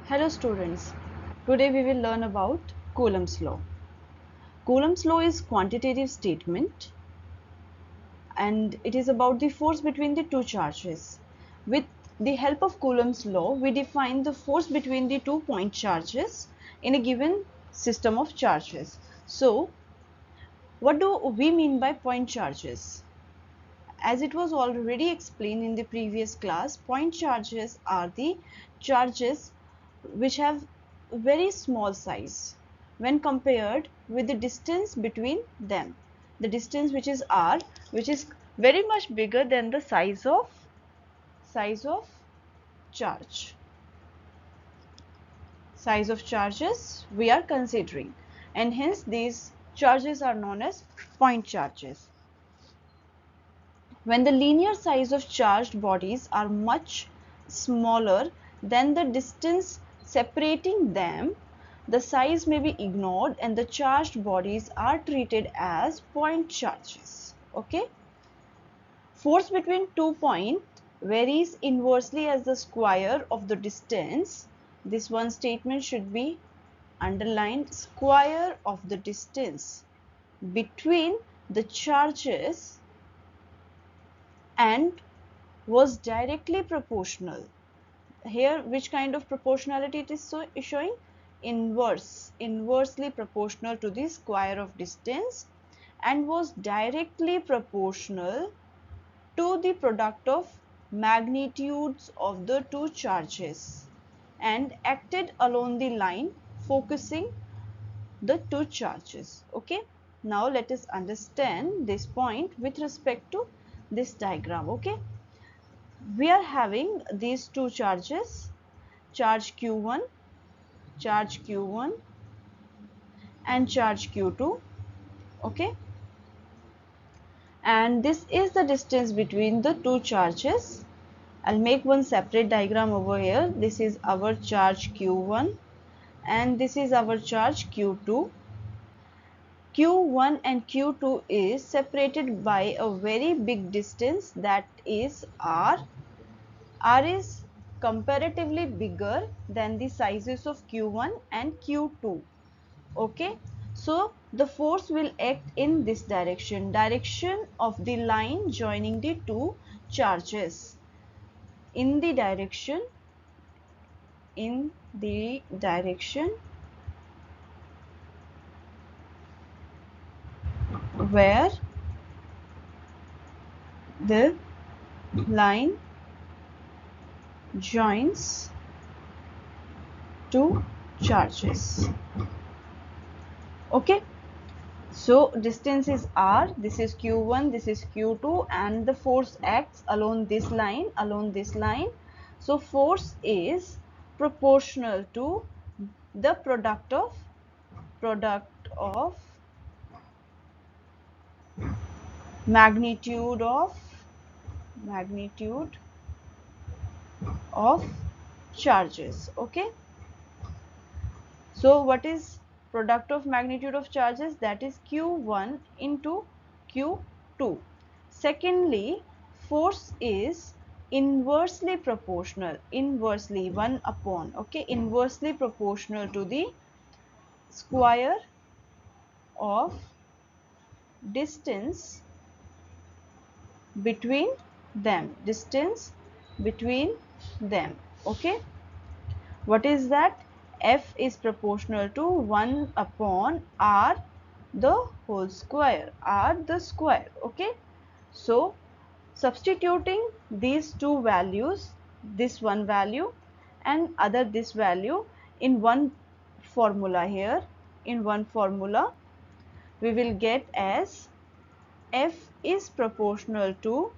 Hello students, today we will learn about Coulomb's law. Coulomb's law is quantitative statement and it is about the force between the two charges. With the help of Coulomb's law, we define the force between the 2 point charges in a given system of charges. So, what do we mean by point charges? As it was already explained in the previous class, point charges are the charges which have very small size when compared with the distance between them. The distance which is r, which is very much bigger than the size of charge. Size of charges we are considering, and hence these charges are known as point charges. When the linear size of charged bodies are much smaller than the distance separating them, the size may be ignored and the charged bodies are treated as point charges. Okay. Force between 2 points varies inversely as the square of the distance. This one statement should be underlined: square of the distance between the charges and was directly proportional. Here, which kind of proportionality it is showing? Inversely proportional to the square of distance, and was directly proportional to the product of magnitudes of the two charges and acted along the line focusing the two charges. Okay. Now let us understand this point with respect to this diagram. Okay. We are having these two charges, charge Q1 and charge Q2. Okay, and this is the distance between the two charges. I'll make one separate diagram over here. This is our charge Q1 and this is our charge Q2. Q1 and Q2 is separated by a very big distance, that is R. R is comparatively bigger than the sizes of Q1 and Q2. Okay, so the force will act in this direction of the line joining the two charges, in the direction where the line joins two charges. Okay, so distance is r, this is q1, this is q2, and the force acts along this line. So force is proportional to the product of magnitude of charges. Okay, so what is product of magnitude of charges? That is q1 into q2. Secondly, force is inversely proportional, inversely 1 upon, okay, inversely proportional to the square of distance between them, okay. What is that? F is proportional to 1 upon r the whole square, r the square. Okay, so substituting these two values, this one value and other this value, in one formula here, we will get as F is proportional to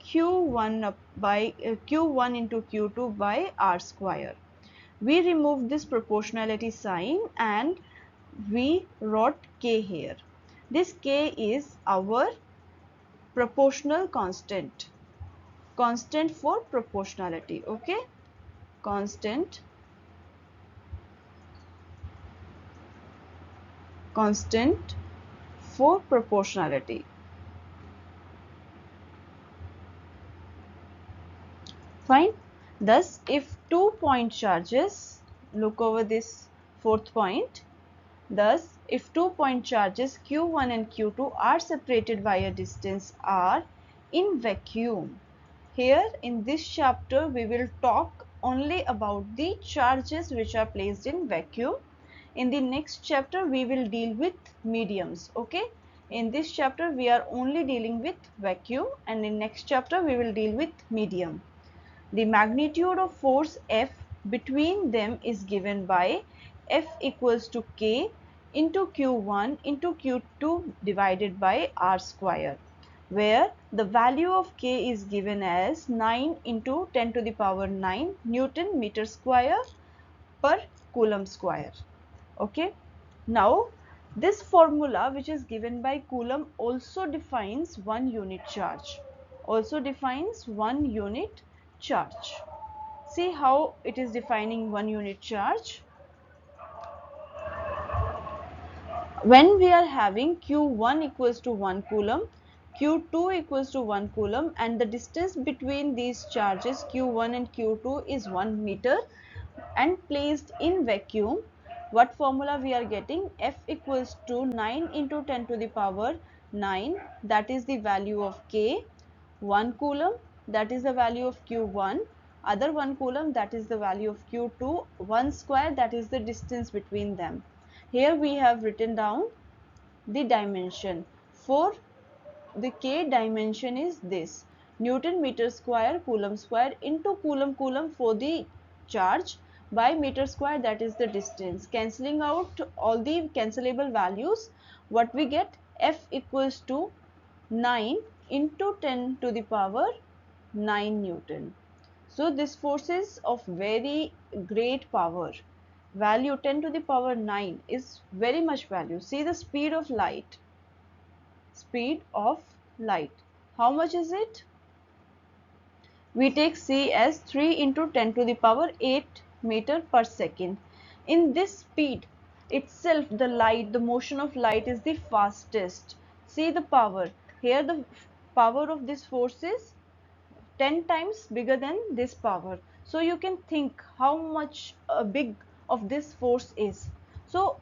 Q1 Q1 into Q2 by R square. We removed this proportionality sign and we wrote K here. This K is our proportional constant for proportionality. Okay, constant for proportionality. Fine. Thus, if 2 point charges look over this fourth point. Thus, if 2-point charges Q1 and Q2 are separated by a distance r in vacuum. Here in this chapter we will talk only about the charges which are placed in vacuum. In the next chapter we will deal with mediums. Okay, in this chapter we are only dealing with vacuum, and in next chapter we will deal with medium. The magnitude of force F between them is given by F equals to K into Q1 into Q2 divided by R square, where the value of K is given as 9 into 10 to the power 9 Newton meter square per Coulomb square. Okay. Now, this formula which is given by Coulomb also defines one unit charge. See how it is defining one unit charge. When we are having Q1 equals to 1 Coulomb, Q2 equals to 1 Coulomb, and the distance between these charges Q1 and Q2 is 1 meter and placed in vacuum, what formula we are getting? F equals to 9 into 10 to the power 9, that is the value of K, 1 Coulomb, that is the value of Q1, other 1 Coulomb, that is the value of Q2, 1 square, that is the distance between them. Here we have written down the dimension. For the K dimension is this: Newton meter square Coulomb square into Coulomb for the charge by meter square, that is the distance. Cancelling out all the cancelable values, what we get? F equals to 9 into 10 to the power 9 Newton. So this force is of very great power. Value 10 to the power 9 is very much value. See the speed of light. How much is it? We take c as 3 into 10 to the power 8 meter per second. In this speed itself, the motion of light is the fastest. See the power. Here the power of this force is 10 times bigger than this power. So you can think how much big of this force is. So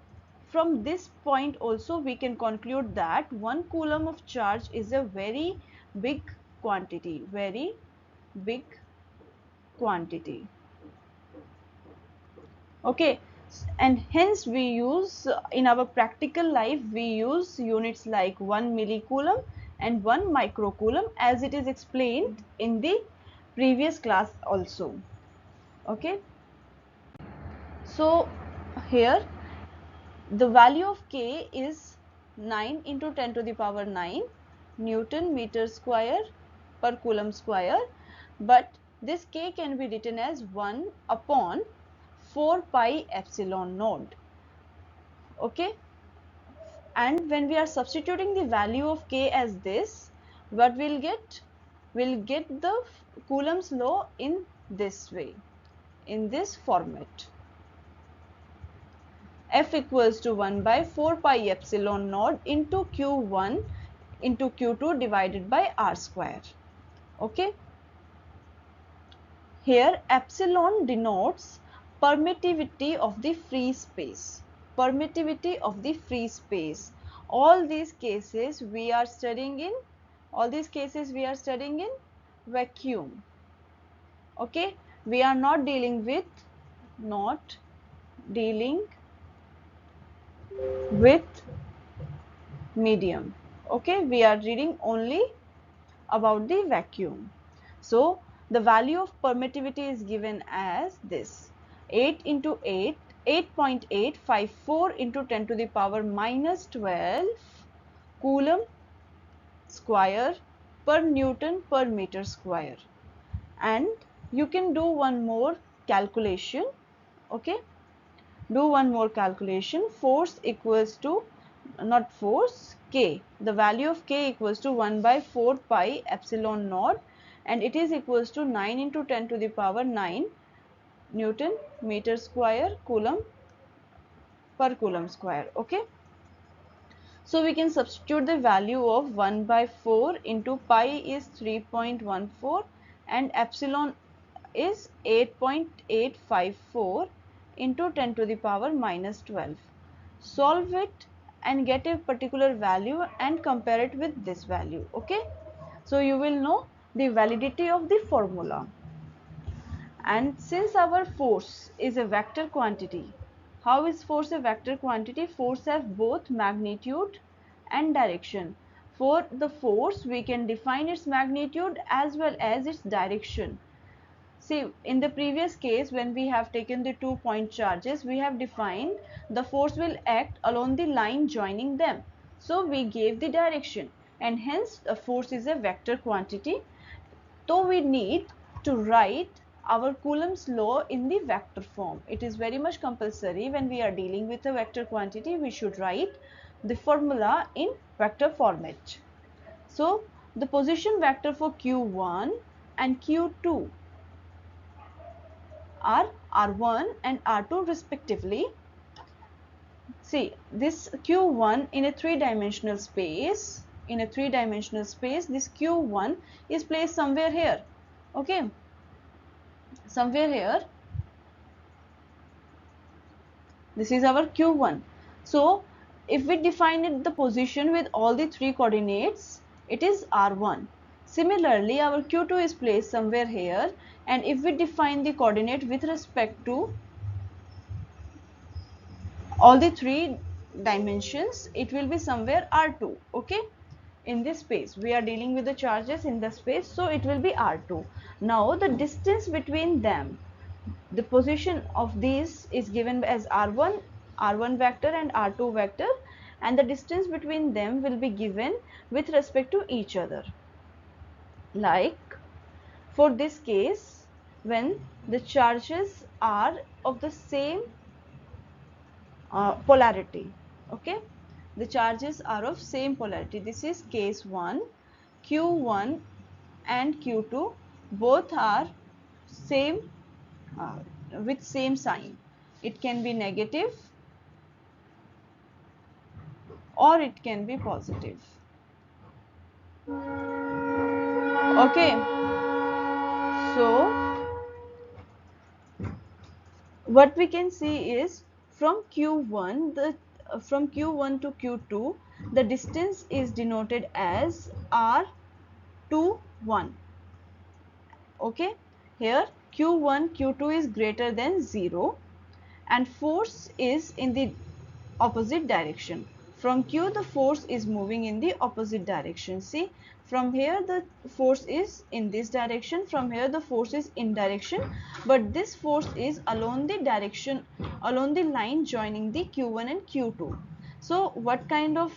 from this point also we can conclude that 1 Coulomb of charge is a very big quantity, Okay, and hence we use in our practical life we use units like 1 millicoulomb and 1 microcoulomb, as it is explained in the previous class also. Okay, so here the value of K is 9 into 10 to the power 9 Newton meter square per Coulomb square, but this K can be written as 1 upon 4 pi epsilon naught. Okay, and when we are substituting the value of K as this, what we'll get? We'll get the Coulomb's law in this way, in this format. F equals to 1 by 4 pi epsilon naught into Q1 into Q2 divided by R square. Okay. Here epsilon denotes permittivity of the free space. All these cases we are studying in vacuum. Okay. We are not dealing with medium. Okay, we are reading only about the vacuum. So the value of permittivity is given as this: 8 into 8, 8.854 into 10 to the power minus 12 Coulomb square per Newton per meter square. And you can do one more calculation. Okay, do one more calculation. Force equals to, not force, K. The value of K equals to 1 by 4 pi epsilon naught, and it is equals to 9 into 10 to the power 9 Newton meter square Coulomb per Coulomb square. Okay. So we can substitute the value of 1 by 4 into pi is 3.14 and epsilon is 8.854, into 10 to the power minus 12. Solve it and get a particular value and compare it with this value. Okay, so you will know the validity of the formula. And since our force is a vector quantity, how is force a vector quantity? Force has both magnitude and direction. For the force, we can define its magnitude as well as its direction. See, in the previous case, when we have taken the 2-point charges, we have defined the force will act along the line joining them. So we gave the direction, and hence the force is a vector quantity. So we need to write our Coulomb's law in the vector form. It is very much compulsory when we are dealing with a vector quantity, we should write the formula in vector format. So the position vector for Q1 and Q2 are R1 and R2 respectively. See, this Q1 in a three-dimensional space, this Q1 is placed somewhere here. Okay, somewhere here. This is our Q1. So if we define it the position with all the three coordinates, it is R1. Similarly, our Q2 is placed somewhere here, and if we define the coordinate with respect to all the three dimensions, it will be somewhere R2. Okay, in this space we are dealing with the charges in the space, so it will be R2. Now the distance between them, the position of these is given as R1 vector and R2 vector, and the distance between them will be given with respect to each other. Like for this case, when the charges are of the same polarity. Okay, the charges are of same polarity. This is case 1. Q1 and Q2 both are same with same sign. It can be negative or it can be positive. Okay, so what we can see is from Q1 from Q1 to Q2, the distance is denoted as R21. Okay, here Q1 Q2 is greater than 0 and force is in the opposite direction. From Q the force is moving in the opposite direction. See, from here the force is in this direction, from here the force is in direction, but this force is along the direction, along the line joining the Q1 and Q2. So what kind of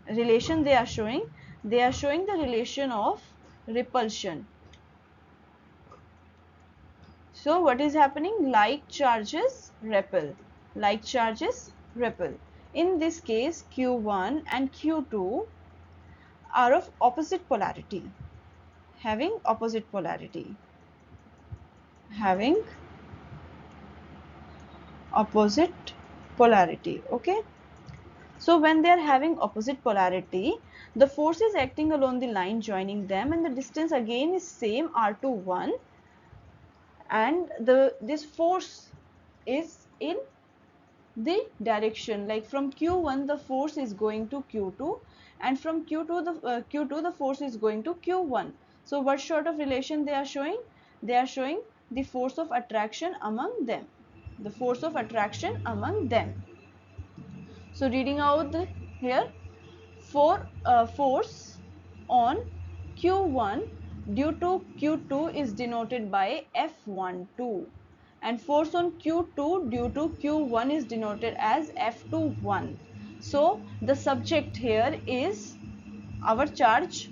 relation they are showing? They are showing the relation of repulsion. So what is happening? Like charges repel. Like charges repel. In this case, Q1 and Q2 are of opposite polarity. Having opposite polarity. Having opposite polarity. Okay. So when they are having opposite polarity, the force is acting along the line joining them, and the distance again is same, R21, and this force is in the direction, like from Q1 the force is going to Q2, and from Q2 the force is going to Q1. So what sort of relation they are showing? They are showing the force of attraction among them. The force of attraction among them. So reading out here, for force on Q1 due to Q2 is denoted by F12, and force on Q2 due to Q1 is denoted as F21. So the subject here is our charge.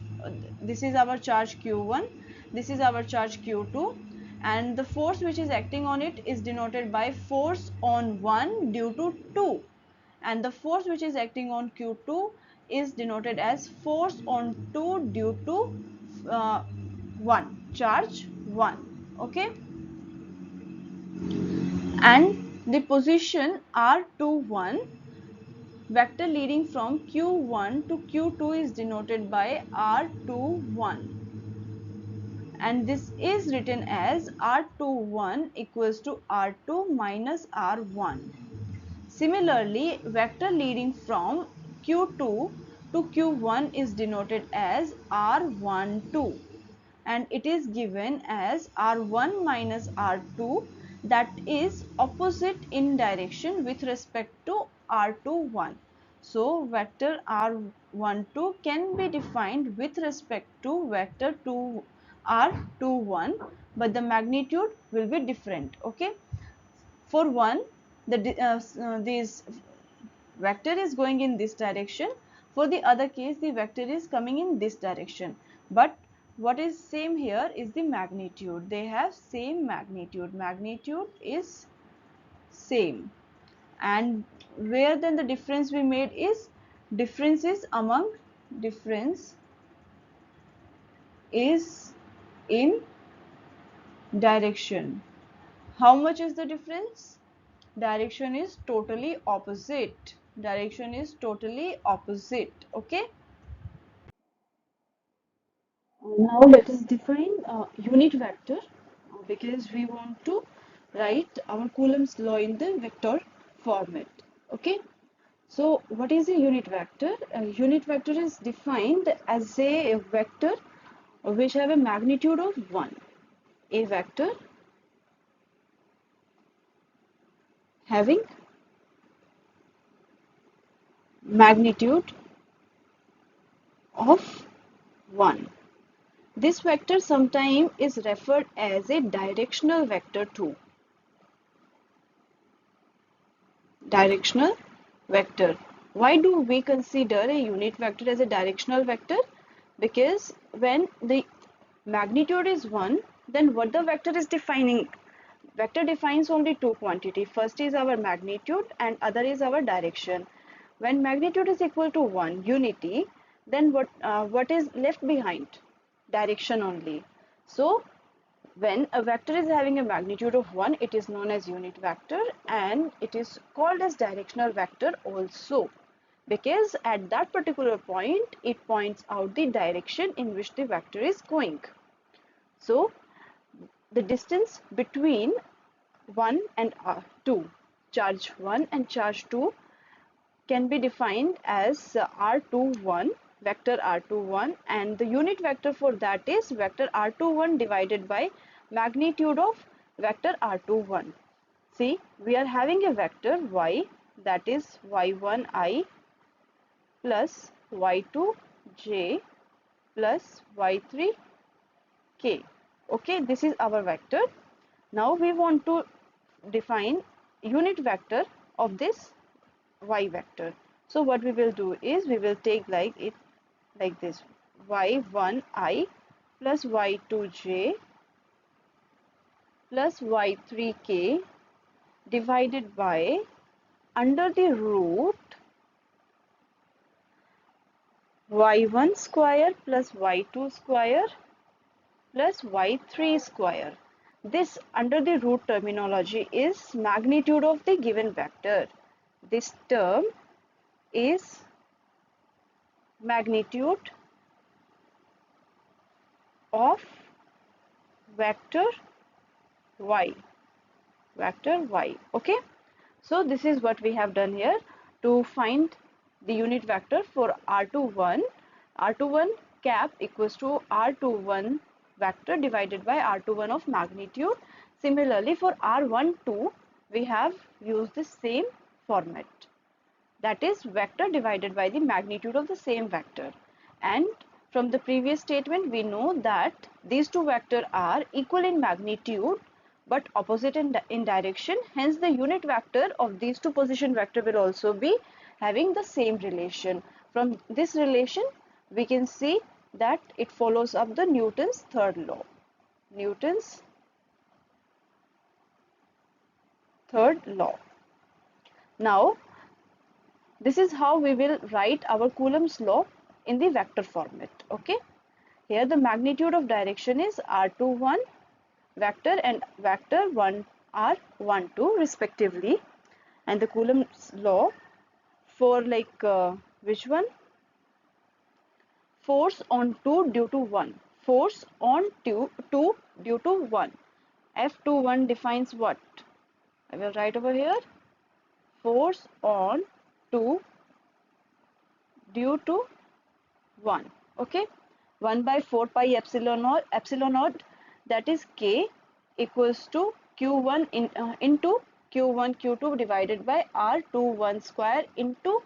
This is our charge Q1, this is our charge Q2, and the force which is acting on it is denoted by force on 1 due to 2, and the force which is acting on Q2 is denoted as force on 2 due to 1, charge 1. Okay, and the position R21 vector leading from Q1 to Q2 is denoted by R21, and this is written as R21 equals to R2 minus R1. Similarly, vector leading from Q2 to Q1 is denoted as R12 and it is given as R1 minus R2, that is opposite in direction with respect to R21. So vector R12 can be defined with respect to vector R21, but the magnitude will be different. Okay. For one, this vector is going in this direction. For the other case, the vector is coming in this direction. But what is same here is the magnitude. They have same magnitude. Magnitude is same. And where then the difference we made is difference is in direction. How much is the difference? Direction is totally opposite. Direction is totally opposite. Okay. Now let us define unit vector because we want to write our Coulomb's law in the vector format. Okay. So what is a unit vector? A unit vector is defined as a vector which have a magnitude of 1. A vector having magnitude of 1. This vector sometimes is referred as a directional vector too. Directional vector. Why do we consider a unit vector as a directional vector? Because when the magnitude is 1, then what the vector is defining? Vector defines only two quantity. First is our magnitude and other is our direction. When magnitude is equal to 1, unity, then what is left behind? Direction only. So when a vector is having a magnitude of 1, it is known as unit vector and it is called as directional vector also, because at that particular point it points out the direction in which the vector is going. So the distance between 1 and 2, charge 1 and charge 2 can be defined as R21, vector R21, and the unit vector for that is vector R21 divided by magnitude of vector R21. See, we are having a vector y, that is y1i plus y2j plus y3k. Okay, this is our vector. Now we want to define unit vector of this y vector. So what we will do is we will take like this, y1i plus y2j plus y3k divided by under the root y1 square plus y2 square plus y3 square. This under the root terminology is magnitude of the given vector. This term is magnitude of vector y. Okay. So this is what we have done here to find the unit vector for R21. R21 cap equals to R21 vector divided by R21 of magnitude. Similarly, for R12, we have used the same format. That is vector divided by the magnitude of the same vector. And from the previous statement, we know that these two vectors are equal in magnitude but opposite in direction. Hence, the unit vector of these two position vector will also be having the same relation. From this relation, we can see that it follows up the Newton's third law. Newton's third law. Now, this is how we will write our Coulomb's law in the vector format. Okay. Here the magnitude of direction is R21 vector and vector 1 R12 respectively, and the Coulomb's law for which one? Force on 2 due to 1. force on 2 due to 1. F21 defines what? I will write over here. Force on 2 due to 1. Okay. 1 by 4 pi epsilon naught, that is K equals to Q1 into Q1 Q2 divided by R21 square into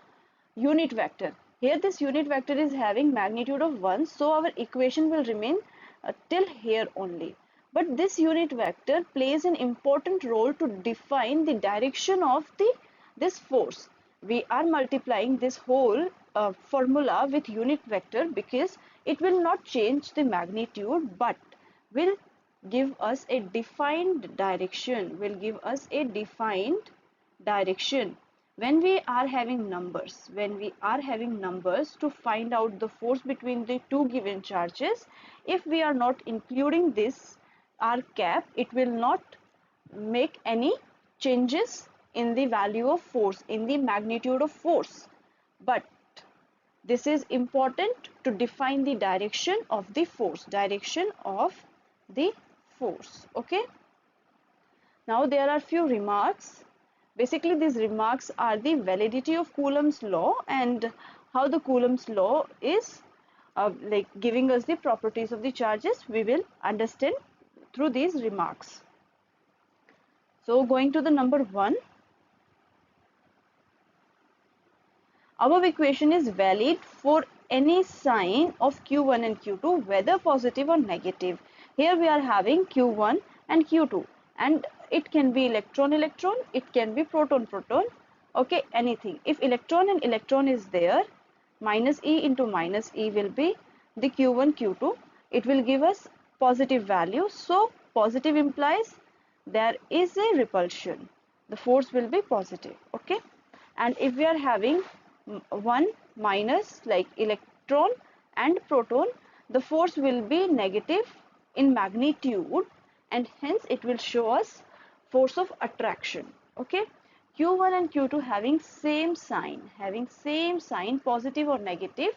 unit vector. Here this unit vector is having magnitude of 1, so our equation will remain till here only. But this unit vector plays an important role to define the direction of this force. We are multiplying this whole formula with unit vector because it will not change the magnitude but will give us a defined direction, when we are having numbers to find out the force between the two given charges. If we are not including this r cap, it will not make any changes in the value of force, in the magnitude of force, but this is important to define the direction of the force, okay. Now there are few remarks. Basically these remarks are the validity of Coulomb's law and how the Coulomb's law is like giving us the properties of the charges. We will understand through these remarks. So going to the number 1. Above equation is valid for any sign of Q1 and Q2, whether positive or negative. Here we are having Q1 and Q2, and it can be electron, it can be proton, okay, anything. If electron and electron is there, minus E into minus E will be the Q1, Q2. It will give us positive value. So positive implies there is a repulsion. The force will be positive, okay. And if we are having 1 minus like electron and proton, the force will be negative in magnitude and hence it will show us force of attraction, okay. Q1 and Q2 having same sign, positive or negative.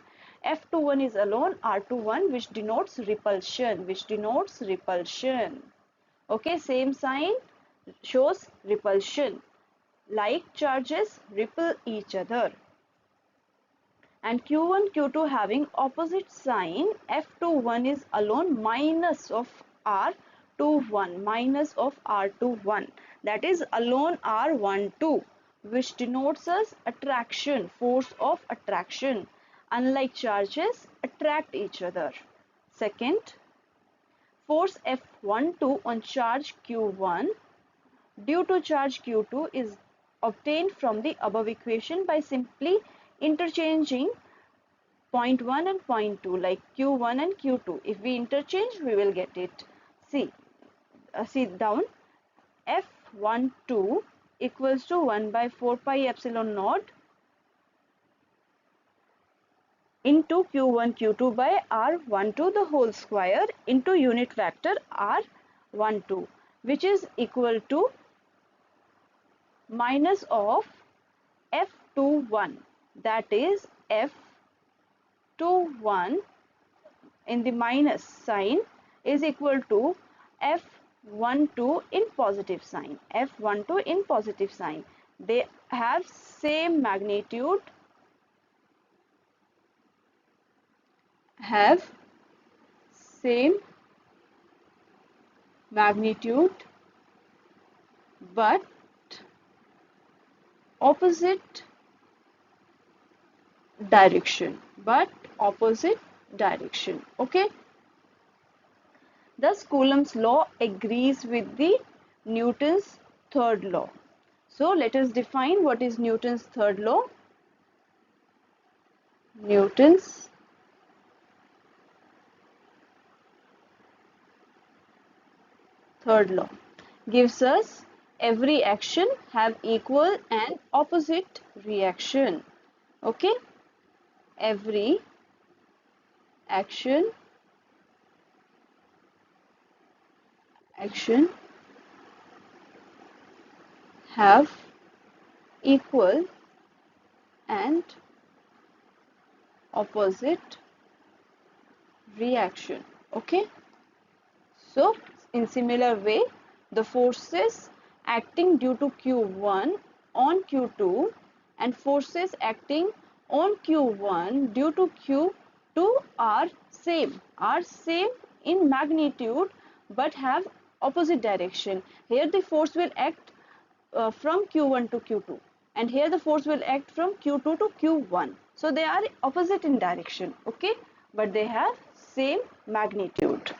F21 is alone R21, which denotes repulsion, okay. Same sign shows repulsion, like charges repel each other. And Q1, Q2 having opposite sign, F21 is alone minus of R21, that is alone R12, which denotes us attraction, force of attraction. Unlike charges attract each other. Second, force F12 on charge Q1 due to charge Q2 is obtained from the above equation by simply interchanging point 1 and point 2, like Q1 and Q2. If we interchange, we will get it. See down, F12 equals to 1 by 4 pi epsilon naught into Q1 Q2 by R12 the whole square into unit vector R12, which is equal to minus of F21, that is F21 in the minus sign is equal to F12 in positive sign. They have same magnitude, but opposite direction, okay. Thus Coulomb's law agrees with the Newton's third law. So let us define what is Newton's third law. Newton's third law gives us every action have equal and opposite reaction, okay. Every action have equal and opposite reaction. Okay, so in similar way, the forces acting due to Q1 on Q2 and forces acting on Q1 due to Q2 are same in magnitude but have opposite direction. Here the force will act from Q1 to Q2, and here the force will act from Q2 to Q1. So they are opposite in direction, okay, but they have same magnitude.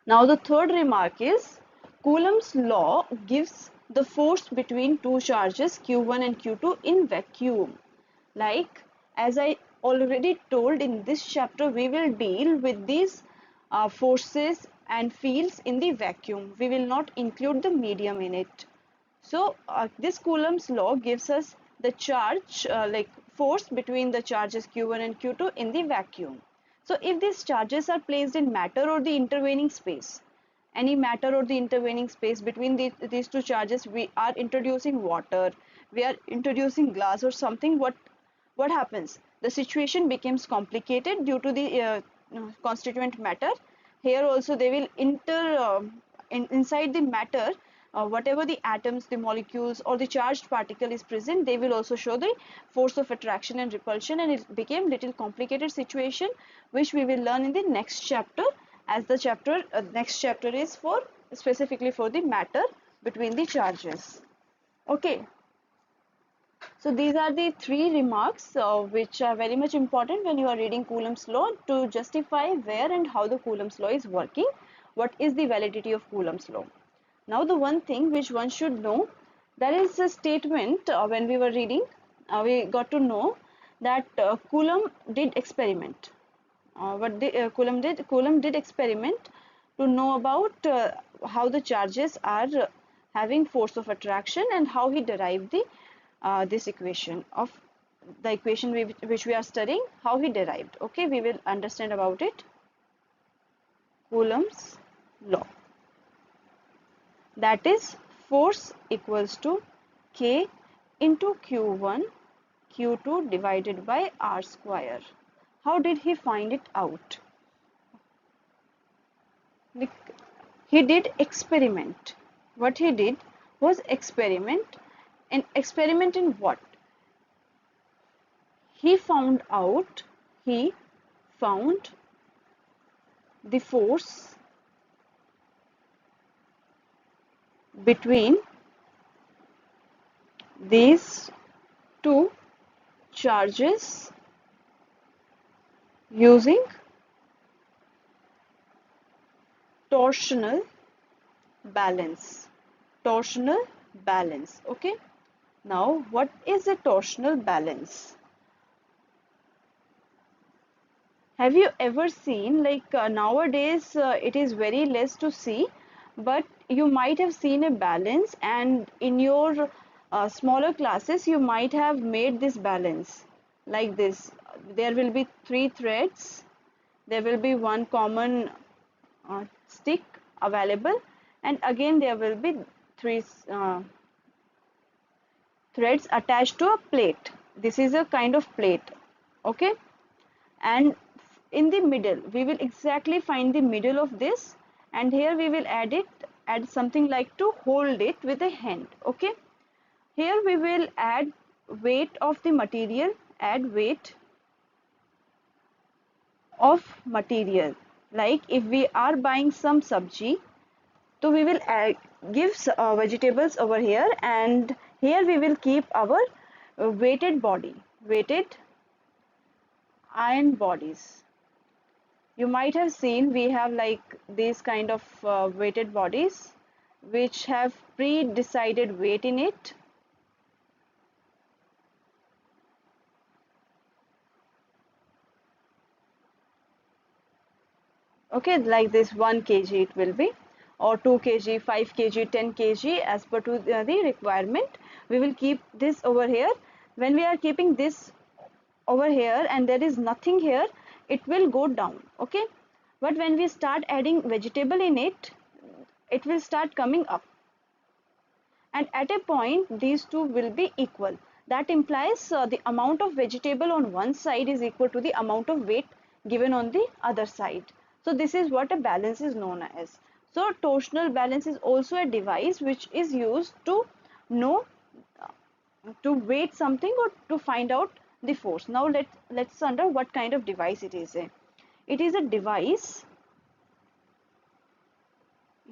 Now the third remark is Coulomb's law gives the force between two charges Q1 and Q2 in vacuum. Like as I already told, in this chapter we will deal with these forces and fields in the vacuum. We will not include the medium in it. So this Coulomb's law gives us the charge like force between the charges Q1 and Q2 in the vacuum. So if these charges are placed in matter or the intervening space, any matter or the intervening space between these two charges, we are introducing water, we are introducing glass or something, what happens? The situation becomes complicated due to the constituent matter. Here also they will inside the matter, whatever the atoms, the molecules or the charged particle is present, they will also show the force of attraction and repulsion, and it became little complicated situation which we will learn in the next chapter, as the next chapter is for specifically for the matter between the charges. Okay. So these are the three remarks which are very much important when you are reading Coulomb's law to justify where and how the Coulomb's law is working. What is the validity of Coulomb's law? Now the one thing which one should know, there is a statement when we were reading, we got to know that Coulomb did experiment. Coulomb did? Coulomb did experiment to know about how the charges are having force of attraction and how he derived the this equation of the equation which we are studying, how he derived. Okay, we will understand about it. Coulomb's law, that is force equals to K into Q1 Q2 divided by R square. How did he find it out? He did experiment. What he did was experiment. And experiment in what? He found the force between these two charges using torsional balance. Torsional balance. Okay. Now, what is a torsional balance? Have you ever seen, like nowadays it is very less to see, but you might have seen a balance, and in your smaller classes you might have made this balance like this. There will be three threads, there will be one common stick available, and again there will be three threads attached to a plate. This is a kind of plate, okay, and in the middle we will exactly find the middle of this, and here we will add something like to hold it with a hand. Okay, here we will add weight of the material, add weight of material. Like if we are buying some sabji, so we will give vegetables over here, and here we will keep our weighted body, weighted iron bodies. You might have seen we have like these kind of weighted bodies which have pre-decided weight in it. Okay, like this 1 kg it will be, or 2 kg, 5 kg, 10 kg, as per to the requirement. We will keep this over here. When we are keeping this over here and there is nothing here, it will go down. Okay, but when we start adding vegetable in it, it will start coming up, and at a point these two will be equal. That implies the amount of vegetable on one side is equal to the amount of weight given on the other side. So this is what a balance is known as. So torsional balance is also a device which is used to know, to weight something or to find out the force. Now let's under what kind of device it is. It is a device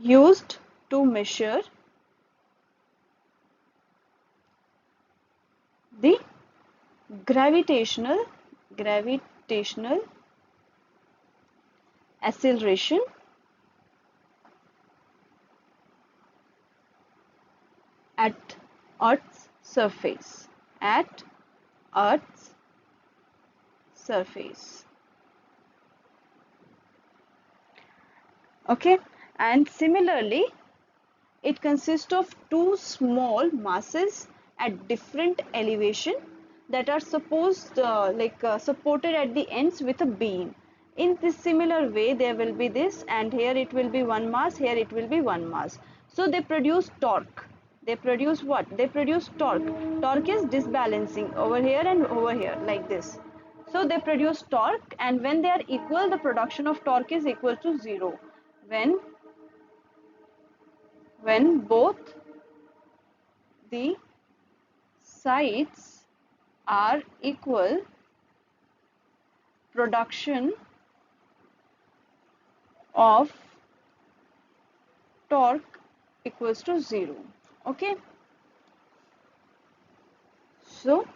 used to measure the gravitational acceleration at Earth's surface. At Earth's surface. Okay, and similarly, it consists of two small masses at different elevation that are supported at the ends with a beam. In this similar way, there will be this, and here it will be one mass, here it will be one mass. So they produce torque. They produce what? They produce torque. Torque is disbalancing over here and over here, like this. So they produce torque, and when they are equal, the production of torque is equal to 0. When both the sides are equal, production of torque equals to 0. Okay, so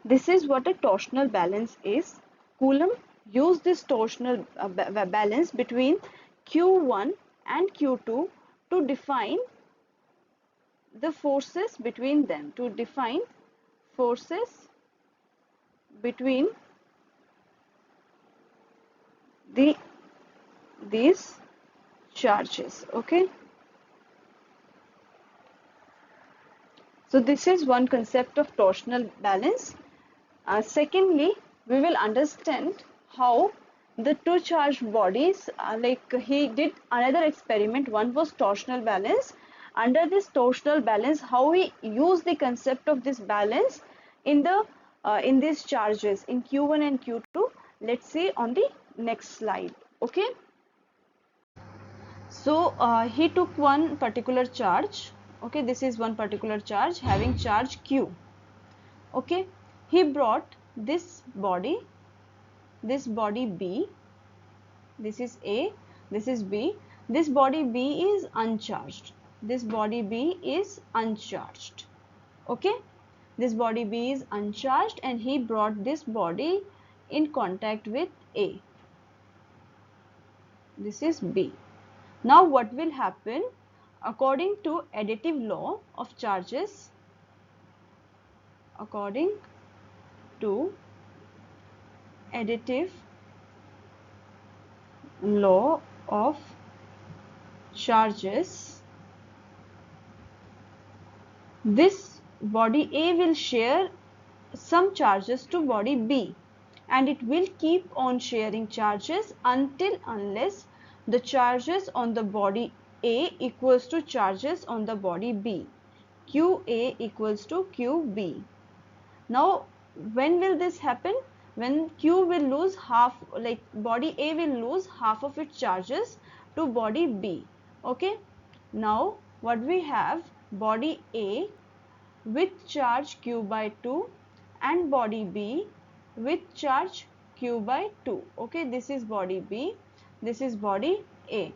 this is what a torsional balance is. Coulomb used this torsional balance between Q1 and Q2 to define the forces between them, to define forces between these charges. Okay, so this is one concept of torsional balance. Secondly, we will understand how the two charged bodies, he did another experiment. One was torsional balance. Under this torsional balance, how we use the concept of this balance in these charges in Q1 and Q2. Let's see on the next slide. Okay, so he took one particular charge. Okay, this is one particular charge having charge Q. Okay, he brought this body B, this is A, this is B. This body B is uncharged. This body B is uncharged. Okay, this body B is uncharged, and he brought this body in contact with A. This is B. Now what will happen? According to additive law of charges, according to additive law of charges, this body A will share some charges to body B, and it will keep on sharing charges unless the charges on the body A equals to charges on the body B. QA equals to QB. Now when will this happen? When Q will lose half, body A will lose half of its charges to body B. Okay, now what we have, body A with charge Q by 2 and body B with charge Q by 2. Okay, this is body B, this is body A.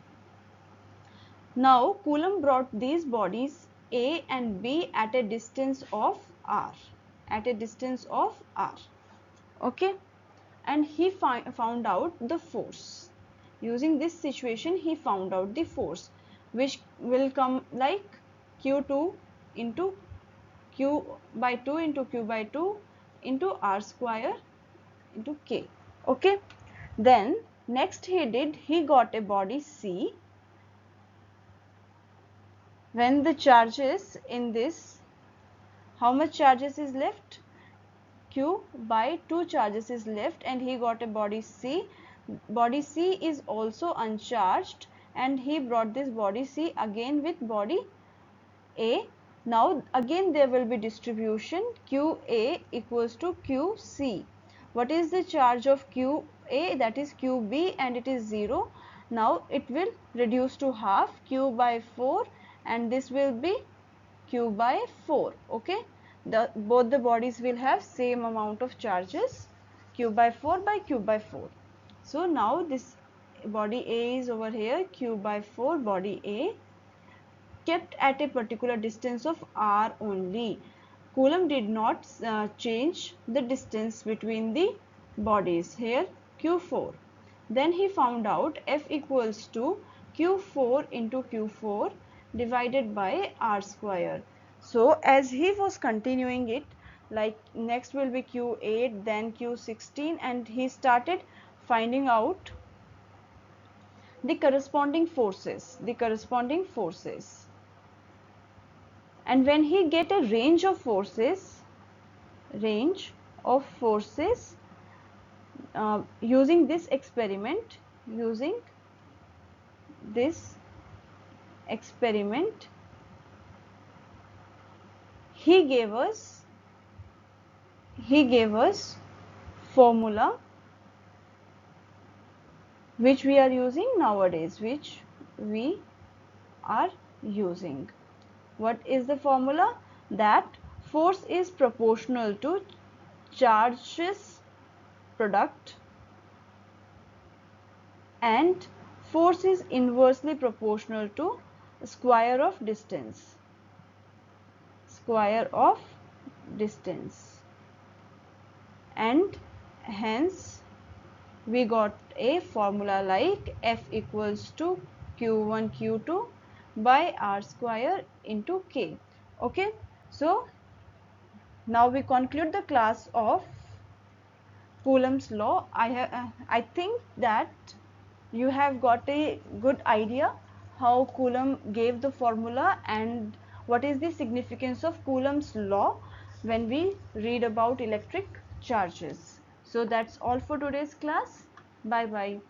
Now Coulomb brought these bodies A and B at a distance of r, okay, and he found out the force. Using this situation, he found out the force, which will come like Q2 into Q by 2 into Q by 2 into r square into K. Okay, then next he got a body C. When the charges in this, how much charges is left? Q by 2 charges is left, and he got a body C. Body C is also uncharged, and he brought this body C again with body A. Now again there will be distribution QA equals to QC. What is the charge of Q A, that is QB, and it is 0. Now it will reduce to half, Q by 4, and this will be Q by 4. Okay, both the bodies will have same amount of charges, Q by 4 by Q by 4. So now this body A is over here, Q by 4 body A, kept at a particular distance of r only. Coulomb did not change the distance between the bodies, here Q4. Then he found out F equals to Q4 into Q4 divided by r square. So as he was continuing it, like next will be Q8, then Q16, and he started finding out the corresponding forces, and when he get a range of forces, using this experiment, he gave us formula which we are using nowadays, What is the formula? That force is proportional to charges product and force is inversely proportional to square of distance. And hence we got a formula like F equals to Q1 Q2 by r square into K. Okay, so now we conclude the class of Coulomb's law. I think that you have got a good idea how Coulomb gave the formula and what is the significance of Coulomb's law when we read about electric charges. So that's all for today's class. Bye bye.